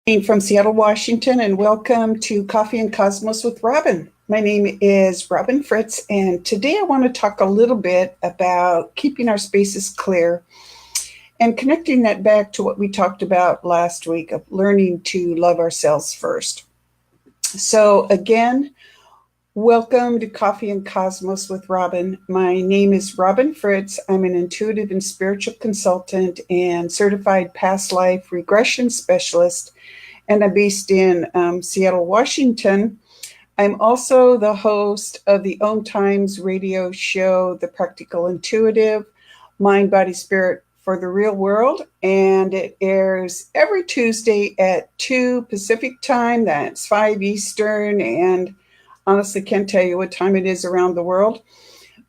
From Seattle, Washington, and welcome to Coffee and Cosmos with Robin. My name is Robin Fritz, and today I want to talk a little bit about keeping our spaces clear and connecting that back to what we talked about last week of learning to love ourselves first. So, again, welcome to Coffee and Cosmos with Robin. My name is Robin Fritz. I'm an intuitive and spiritual consultant and certified past life regression specialist, and I'm based in Seattle, Washington. I'm also the host of the Own Times radio show, The Practical Intuitive, Mind, Body, Spirit for the Real World, and it airs every Tuesday at 2 Pacific time. That's 5 Eastern, and honestly can't tell you what time it is around the world.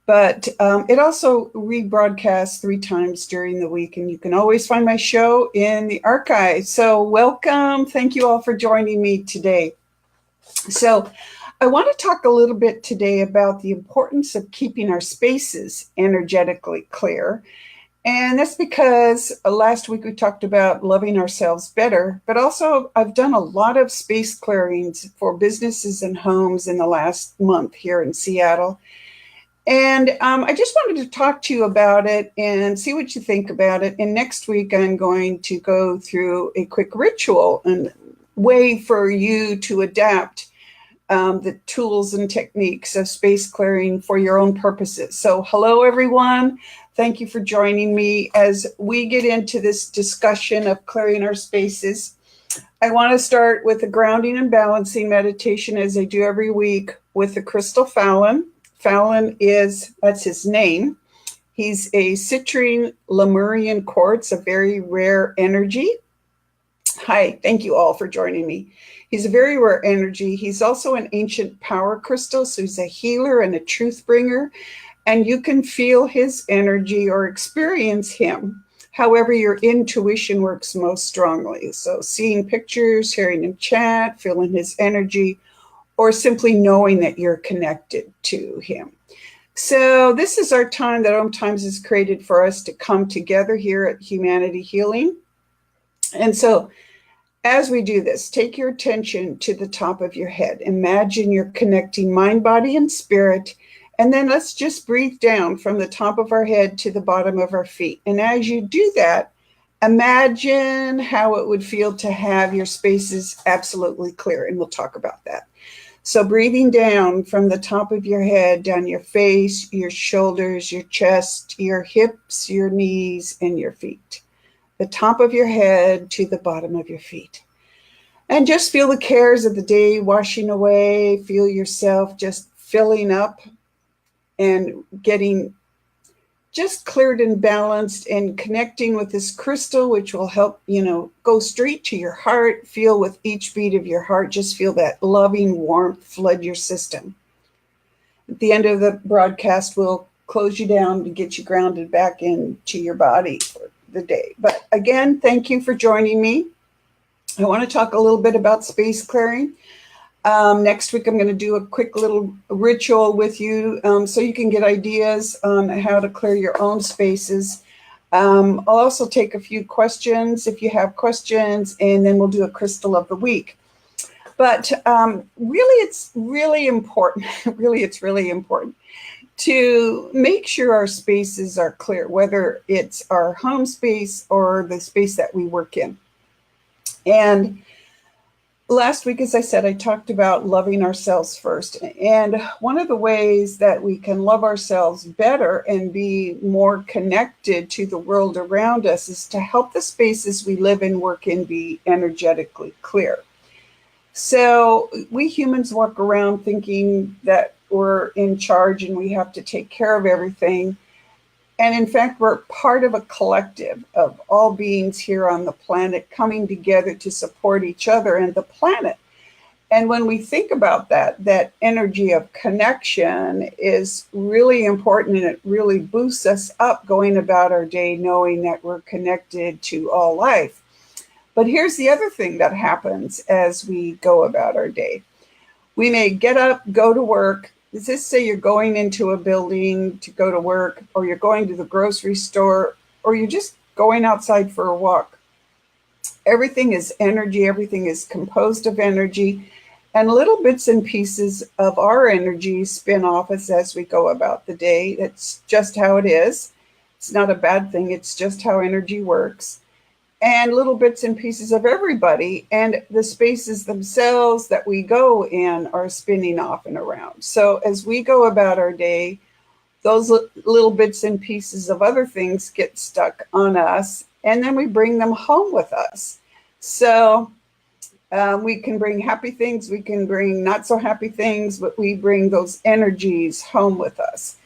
But it also rebroadcasts 3 times during the week, and you can always find my show in the archive. So welcome. Thank you all for joining me today. So I want to talk a little bit today about the importance of keeping our spaces energetically clear. And that's because last week we talked about loving ourselves better, but also I've done a lot of space clearings for businesses and homes in the last month here in Seattle. And I just wanted to talk to you about it and see what you think about it. And next week, I'm going to go through a quick ritual and way for you to adapt the tools and techniques of space clearing for your own purposes. So hello, everyone. Thank you for joining me as we get into this discussion of clearing our spaces. I want to start with a grounding and balancing meditation, as I do every week, with the crystal Fallon. Fallon that's his name. He's a citrine Lemurian quartz, a very rare energy. Hi, thank you all for joining me. He's a very rare energy. He's also an ancient power crystal, so he's a healer and a truth bringer, and you can feel his energy or experience him. However, your intuition works most strongly. So seeing pictures, hearing him chat, feeling his energy, or simply knowing that you're connected to him. So this is our time that Own Times is created for us to come together here at Humanity Healing. And so as we do this, take your attention to the top of your head. Imagine you're connecting mind, body, and spirit. And then let's just breathe down from the top of our head to the bottom of our feet. And as you do that, imagine how it would feel to have your spaces absolutely clear. And we'll talk about that. So breathing down from the top of your head, down your face, your shoulders, your chest, your hips, your knees, and your feet. The top of your head to the bottom of your feet. And just feel the cares of the day washing away. Feel yourself just filling up and getting just cleared and balanced and connecting with this crystal, which will help, go straight to your heart. Feel with each beat of your heart, just feel that loving warmth flood your system. At the end of the broadcast, we'll close you down to get you grounded back into your body for the day. But again, thank you for joining me. I want to talk a little bit about space clearing. Next week, I'm going to do a quick little ritual with you so you can get ideas on how to clear your own spaces. I'll also take a few questions if you have questions, and then we'll do a crystal of the week. But really, it's really important. It's really important to make sure our spaces are clear, whether it's our home space or the space that we work in. And last week, as I said, I talked about loving ourselves first. And one of the ways that we can love ourselves better and be more connected to the world around us is to help the spaces we live and work in be energetically clear. So we humans walk around thinking that we're in charge and we have to take care of everything. And in fact, we're part of a collective of all beings here on the planet coming together to support each other and the planet. And when we think about that energy of connection is really important, and it really boosts us up going about our day knowing that we're connected to all life. But here's the other thing that happens as we go about our day. We may get up, go to work. Let's just say you're going into a building to go to work, or you're going to the grocery store, or you're just going outside for a walk. Everything is energy, everything is composed of energy, and little bits and pieces of our energy spin off us as we go about the day. That's just how it is. It's not a bad thing, it's just how energy works. And little bits and pieces of everybody and the spaces themselves that we go in are spinning off and around. So as we go about our day, those little bits and pieces of other things get stuck on us, and then we bring them home with us. So we can bring happy things, we can bring not so happy things, but we bring those energies home with us.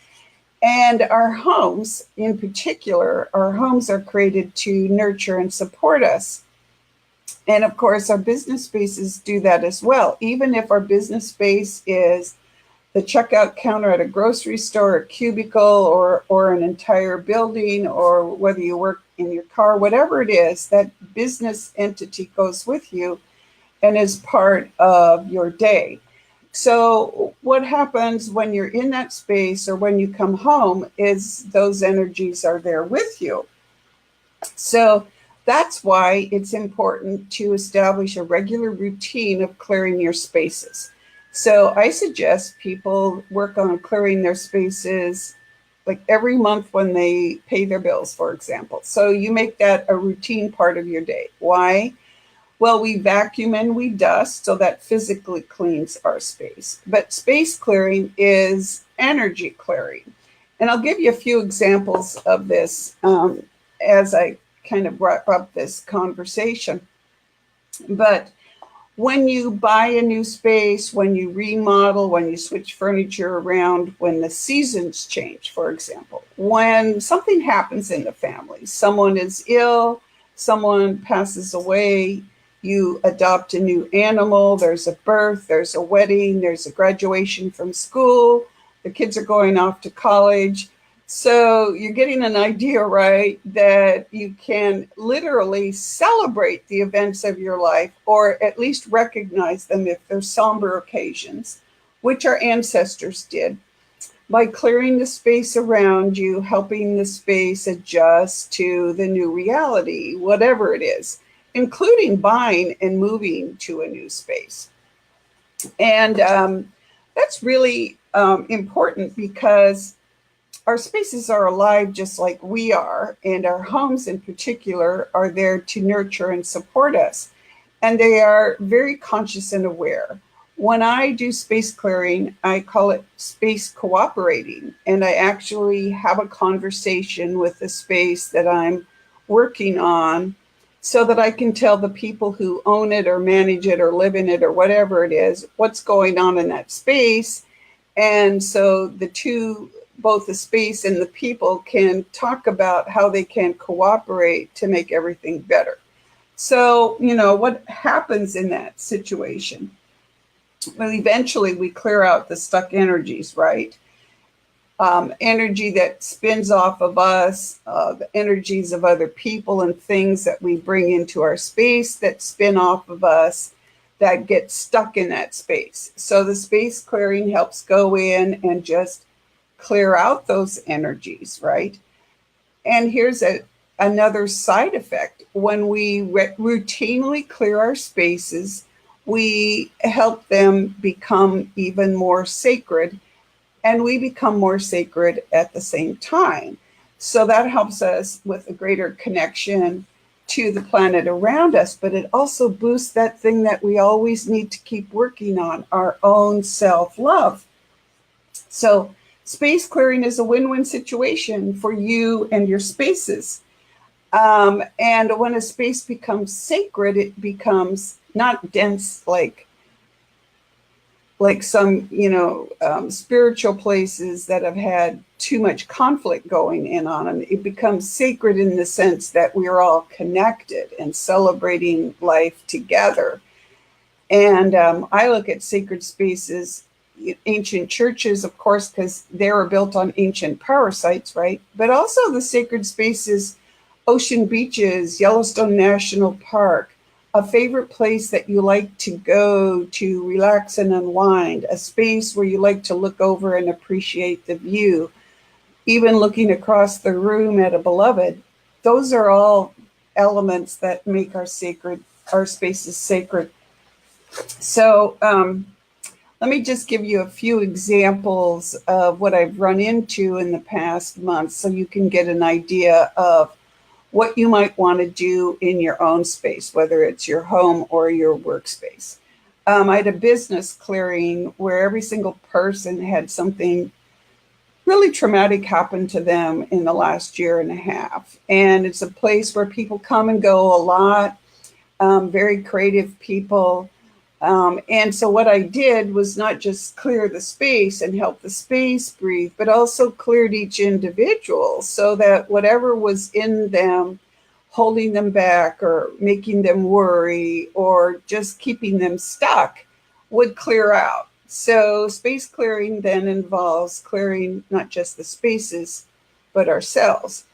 And our homes, in particular, our homes are created to nurture and support us. And of course, our business spaces do that as well. Even if our business space is the checkout counter at a grocery store, a cubicle, or an entire building, or whether you work in your car, whatever it is, that business entity goes with you and is part of your day. So what happens when you're in that space or when you come home is those energies are there with you. So that's why it's important to establish a regular routine of clearing your spaces. So I suggest people work on clearing their spaces like every month when they pay their bills, for example. So you make that a routine part of your day. Why? Well, we vacuum and we dust, so that physically cleans our space. But space clearing is energy clearing. And I'll give you a few examples of this as I kind of wrap up this conversation. But when you buy a new space, when you remodel, when you switch furniture around, when the seasons change, for example, when something happens in the family, someone is ill, someone passes away, you adopt a new animal, there's a birth, there's a wedding, there's a graduation from school, the kids are going off to college. So you're getting an idea, right, that you can literally celebrate the events of your life, or at least recognize them if they're somber occasions, which our ancestors did, by clearing the space around you, helping the space adjust to the new reality, whatever it is, including buying and moving to a new space. And that's really important because our spaces are alive just like we are, and our homes in particular are there to nurture and support us. And they are very conscious and aware. When I do space clearing, I call it space cooperating, and I actually have a conversation with the space that I'm working on so that I can tell the people who own it or manage it or live in it or whatever it is, what's going on in that space. And so the two, both the space and the people, can talk about how they can cooperate to make everything better. So, what happens in that situation? Well, eventually we clear out the stuck energies, right? Energy that spins off of us, the energies of other people and things that we bring into our space that spin off of us, that get stuck in that space. So the space clearing helps go in and just clear out those energies, right? And here's another side effect. When we routinely clear our spaces, we help them become even more sacred, and we become more sacred at the same time. So that helps us with a greater connection to the planet around us, but it also boosts that thing that we always need to keep working on, our own self-love. So space clearing is a win-win situation for you and your spaces. And when a space becomes sacred, it becomes not dense like some, spiritual places that have had too much conflict going in on them. It becomes sacred in the sense that we're all connected and celebrating life together. And I look at sacred spaces, ancient churches, of course, because they were built on ancient power sites, right? But also the sacred spaces, ocean beaches, Yellowstone National Park, a favorite place that you like to go to relax and unwind, a space where you like to look over and appreciate the view, even looking across the room at a beloved. Those are all elements that make our spaces sacred. So let me just give you a few examples of what I've run into in the past month so you can get an idea of what you might want to do in your own space, whether it's your home or your workspace. I had a business clearing where every single person had something really traumatic happen to them in the last year and a half. And it's a place where people come and go a lot, very creative people. And so what I did was not just clear the space and help the space breathe, but also cleared each individual so that whatever was in them, holding them back or making them worry or just keeping them stuck, would clear out. So space clearing then involves clearing not just the spaces, but ourselves.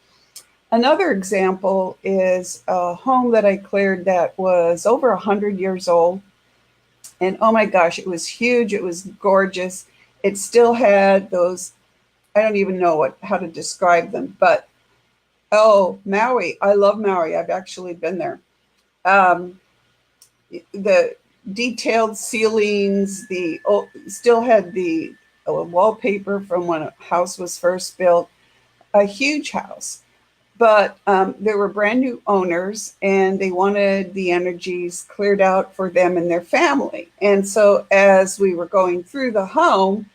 Another example is a home that I cleared that was over 100 years old. And oh my gosh, it was huge. It was gorgeous. It still had those, I don't even know how to describe them, but oh, Maui. I love Maui. I've actually been there. The detailed ceilings, still had the wallpaper from when a house was first built, a huge house. But there were brand new owners and they wanted the energies cleared out for them and their family. And so as we were going through the home,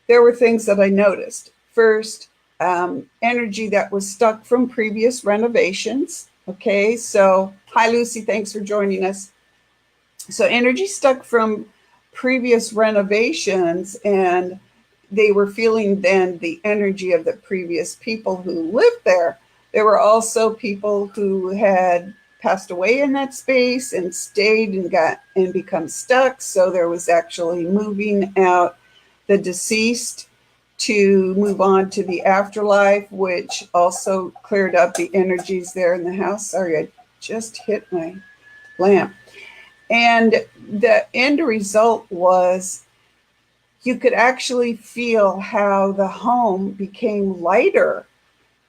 there were things that I noticed. First, energy that was stuck from previous renovations. Okay, so hi, Lucy, thanks for joining us. So energy stuck from previous renovations, and they were feeling then the energy of the previous people who lived there. There were also people who had passed away in that space and stayed and become stuck. So there was actually moving out the deceased to move on to the afterlife, which also cleared up the energies there in the house. Sorry, I just hit my lamp. And the end result was you could actually feel how the home became lighter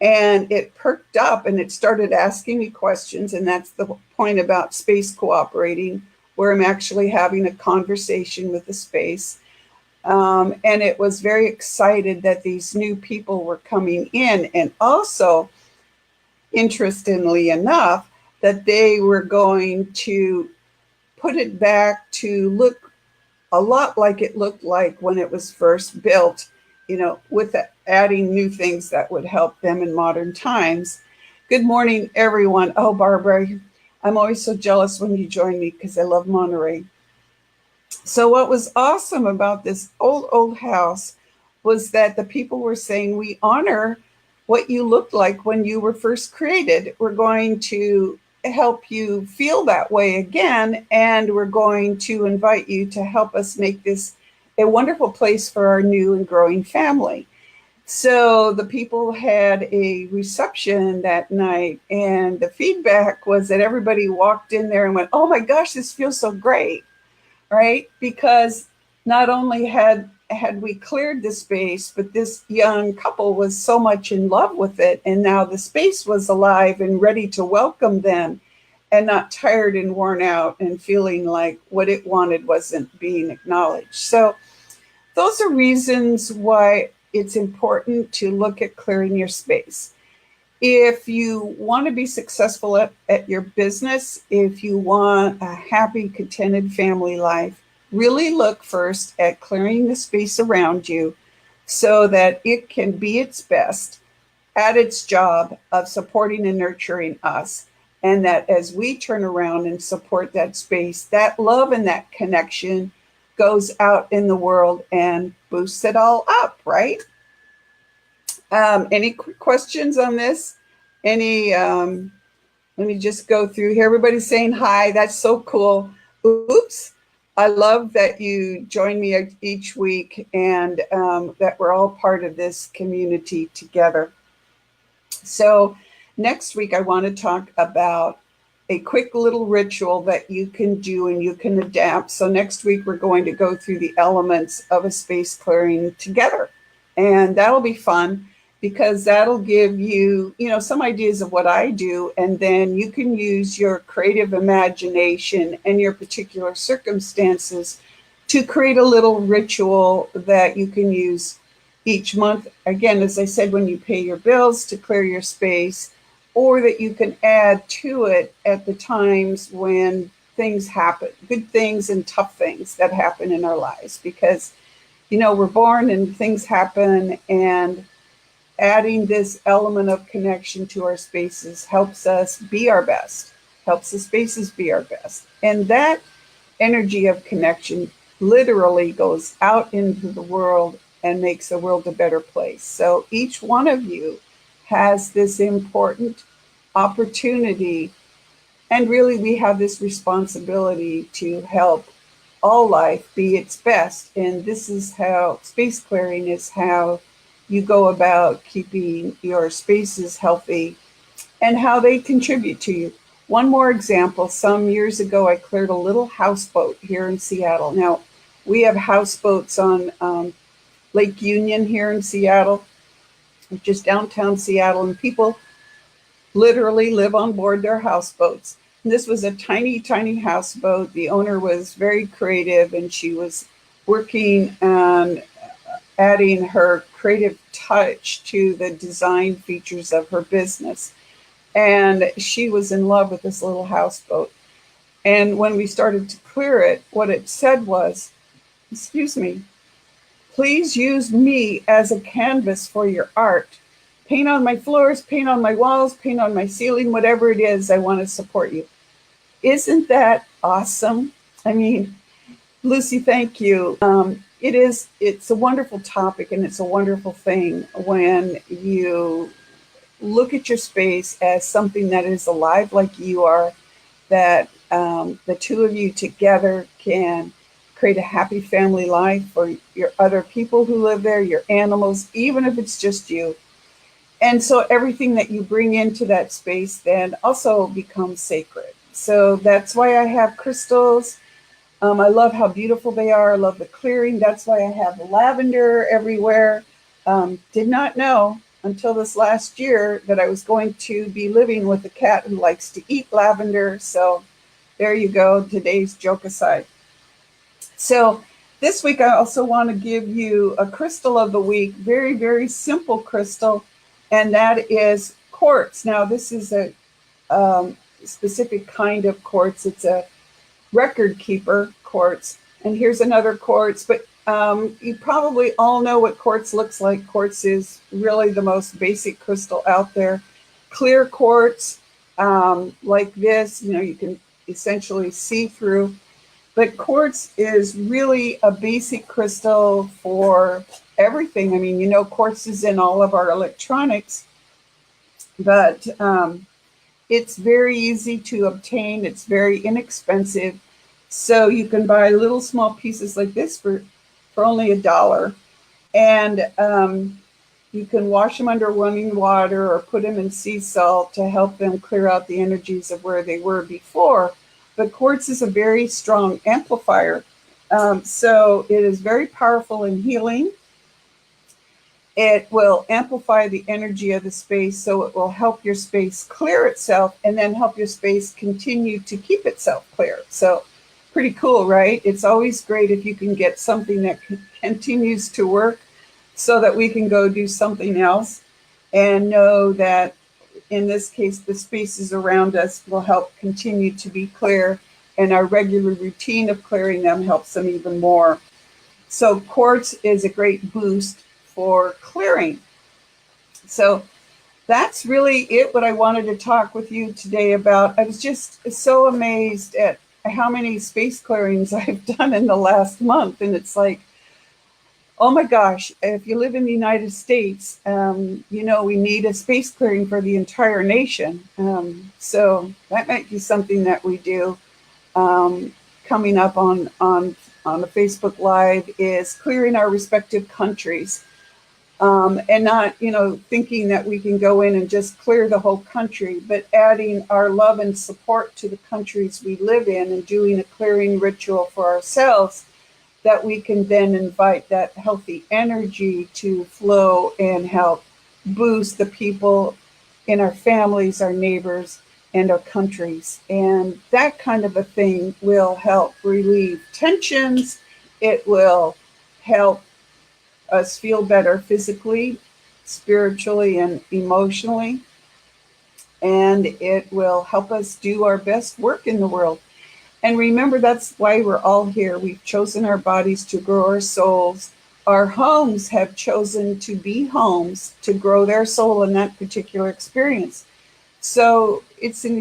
and it perked up and it started asking me questions. And that's the point about space cooperating, where I'm actually having a conversation with the space. And it was very excited that these new people were coming in. And also, interestingly enough, that they were going to put it back to look a lot like it looked like when it was first built, with adding new things that would help them in modern times. Good morning, everyone. Oh, Barbara, I'm always so jealous when you join me because I love Monterey. So what was awesome about this old house was that the people were saying, we honor what you looked like when you were first created. We're going to help you feel that way again, and we're going to invite you to help us make this a wonderful place for our new and growing family. So the people had a reception that night, and the feedback was that everybody walked in there and went, oh my gosh, this feels so great, right? Because not only had we cleared the space, but this young couple was so much in love with it. And now the space was alive and ready to welcome them and not tired and worn out and feeling like what it wanted wasn't being acknowledged. So those are reasons why it's important to look at clearing your space. If you want to be successful at your business, if you want a happy, contented family life, really look first at clearing the space around you so that it can be its best at its job of supporting and nurturing us. And that as we turn around and support that space, that love and that connection goes out in the world and boosts it all up, right? Any questions on this? Let me just go through here. Everybody's saying hi. That's so cool. Oops. I love that you join me each week and that we're all part of this community together. So next week, I want to talk about a quick little ritual that you can do and you can adapt. So next week, we're going to go through the elements of a space clearing together, and that'll be fun. because that'll give you, some ideas of what I do. And then you can use your creative imagination and your particular circumstances to create a little ritual that you can use each month. Again, as I said, when you pay your bills to clear your space, or that you can add to it at the times when things happen, good things and tough things that happen in our lives. Because, we're born and things happen, and adding this element of connection to our spaces helps us be our best, helps the spaces be our best. And that energy of connection literally goes out into the world and makes the world a better place. So each one of you has this important opportunity, and really we have this responsibility to help all life be its best. And this is how space clearing is how you go about keeping your spaces healthy and how they contribute to you. One more example, some years ago, I cleared a little houseboat here in Seattle. Now, we have houseboats on Lake Union here in Seattle, just downtown Seattle, and people literally live on board their houseboats. And this was a tiny, tiny houseboat. The owner was very creative, and she was working on adding her creative touch to the design features of her business. And she was in love with this little houseboat. And when we started to clear it, what it said was, "Excuse me, please use me as a canvas for your art. Paint on my floors, paint on my walls, paint on my ceiling, whatever it is, I want to support you." Isn't that awesome? I mean, Lucy, thank you. It's a wonderful topic, and it's a wonderful thing when you look at your space as something that is alive like you are, that the two of you together can create a happy family life for your other people who live there, your animals, even if it's just you. And so everything that you bring into that space then also becomes sacred. So that's why I have crystals. I love how beautiful they are. I love the clearing. That's why I have lavender everywhere. Did not know until this last year that I was going to be living with a cat who likes to eat lavender. So there you go, today's joke aside. So this week I also want to give you a crystal of the week, very, very simple crystal, and that is quartz. Now this is a specific kind of quartz. It's a record keeper quartz. And here's another quartz, but you probably all know what quartz looks like. Quartz is really the most basic crystal out there. Clear quartz, like this, you can essentially see through. But quartz is really a basic crystal for everything. I mean, quartz is in all of our electronics, but it's very easy to obtain. It's very inexpensive. So you can buy little small pieces like this for only $1. And you can wash them under running water or put them in sea salt to help them clear out the energies of where they were before. But quartz is a very strong amplifier. So it is very powerful in healing. It will amplify the energy of the space, so it will help your space clear itself and then help your space continue to keep itself clear. So pretty cool, right? It's always great if you can get something that continues to work so that we can go do something else and know that in this case, the spaces around us will help continue to be clear, and our regular routine of clearing them helps them even more. So quartz is a great boost for clearing. So that's really it, what I wanted to talk with you today about. I was just so amazed at how many space clearings I've done in the last month. And it's like, oh my gosh, if you live in the United States, we need a space clearing for the entire nation. So that might be something that we do coming up on the Facebook Live, is clearing our respective countries. And not, thinking that we can go in and just clear the whole country, but adding our love and support to the countries we live in and doing a clearing ritual for ourselves, that we can then invite that healthy energy to flow and help boost the people in our families, our neighbors, and our countries. And that kind of a thing will help relieve tensions. It will help us feel better physically, spiritually, and emotionally. And it will help us do our best work in the world. And remember, that's why we're all here. We've chosen our bodies to grow our souls. Our homes have chosen to be homes to grow their soul in that particular experience. So it's in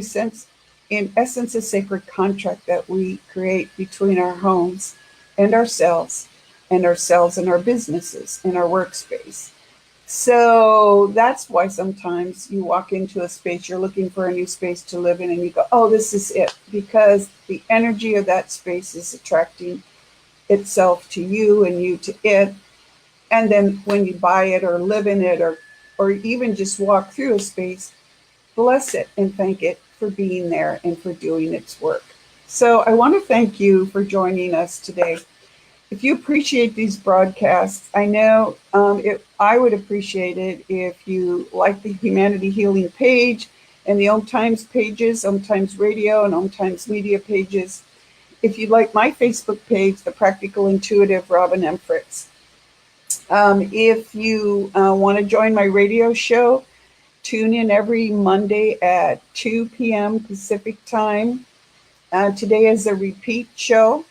essence, a sacred contract that we create between our homes and ourselves and our businesses and our workspace. So that's why sometimes you walk into a space, you're looking for a new space to live in, and you go, oh, this is it. Because the energy of that space is attracting itself to you and you to it. And then when you buy it or live in it or even just walk through a space, bless it and thank it for being there and for doing its work. So I want to thank you for joining us today. If you appreciate these broadcasts, I know I would appreciate it if you like the Humanity Healing page and the Om Times pages, Om Times Radio and Om Times Media pages. If you like my Facebook page, The Practical Intuitive Robin M. Fritz. If you want to join my radio show, tune in every Monday at 2 p.m. Pacific time. Today is a repeat show.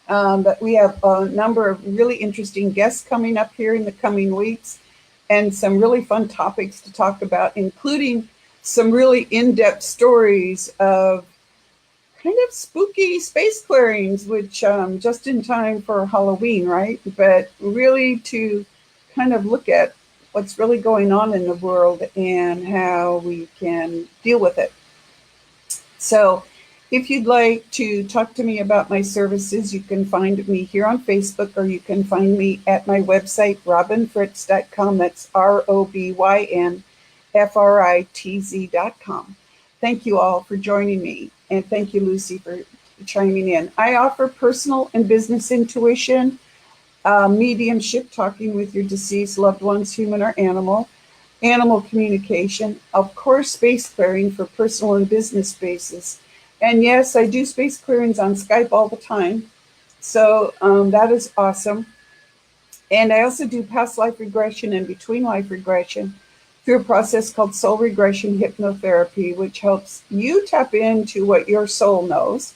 But we have a number of really interesting guests coming up here in the coming weeks and some really fun topics to talk about, including some really in-depth stories of kind of spooky space clearings, which just in time for Halloween, right? But really to kind of look at what's really going on in the world and how we can deal with it. So if you'd like to talk to me about my services, you can find me here on Facebook, or you can find me at my website, robynfritz.com. That's ROBYNFRITZ.com. Thank you all for joining me. And thank you, Lucy, for chiming in. I offer personal and business intuition, mediumship, talking with your deceased loved ones, human or animal communication, of course, space clearing for personal and business spaces. And yes, I do space clearings on Skype all the time. So that is awesome. And I also do past life regression and between life regression through a process called soul regression hypnotherapy, which helps you tap into what your soul knows,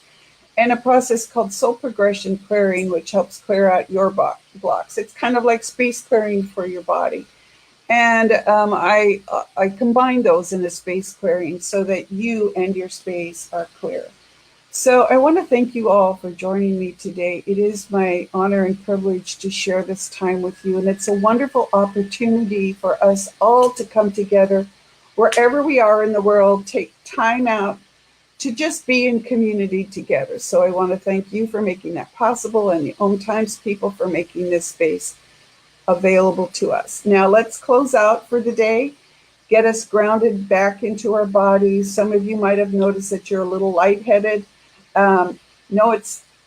and a process called soul progression clearing, which helps clear out your blocks. It's kind of like space clearing for your body. And I combine those in a space clearing so that you and your space are clear. So I want to thank you all for joining me today. It is my honor and privilege to share this time with you. And it's a wonderful opportunity for us all to come together wherever we are in the world, take time out to just be in community together. So I want to thank you for making that possible, and the Om Times people for making this space available to us. Now let's close out for the day, get us grounded back into our bodies. Some of you might have noticed that you're a little lightheaded. No,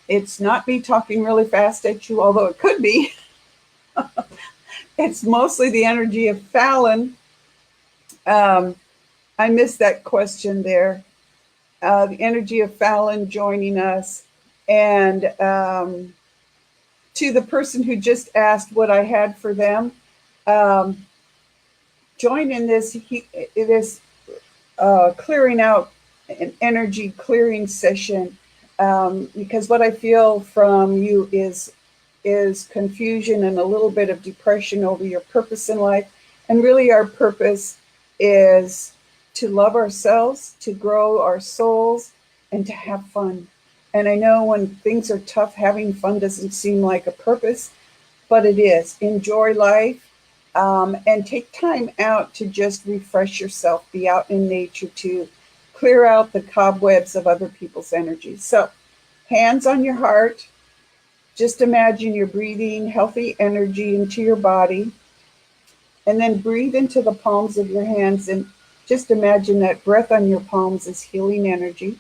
it's not me talking really fast at you, although it could be. It's mostly the energy of Fallon. I missed that question there. The energy of Fallon joining us. And to the person who just asked what I had for them, join in this clearing out an energy clearing session, because what I feel from you is confusion and a little bit of depression over your purpose in life. And really our purpose is to love ourselves, to grow our souls, and to have fun. And I know when things are tough, having fun doesn't seem like a purpose, but it is. Enjoy life, and take time out to just refresh yourself, be out in nature to clear out the cobwebs of other people's energy. So hands on your heart, just imagine you're breathing healthy energy into your body, and then breathe into the palms of your hands, and just imagine that breath on your palms is healing energy.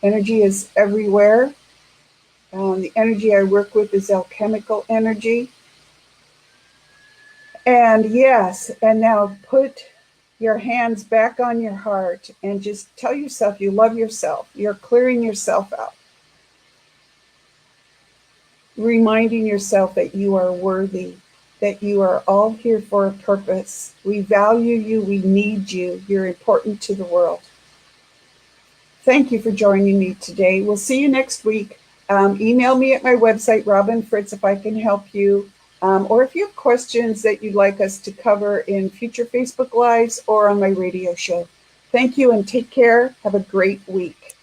Energy is everywhere. The energy I work with is alchemical energy. And yes, and now put your hands back on your heart and just tell yourself you love yourself. You're clearing yourself out, reminding yourself that you are worthy, that you are all here for a purpose. We value you, we need you, you're important to the world. Thank you for joining me today. We'll see you next week. Email me at my website, Robin Fritz, if I can help you. Or if you have questions that you'd like us to cover in future Facebook Lives or on my radio show. Thank you and take care. Have a great week.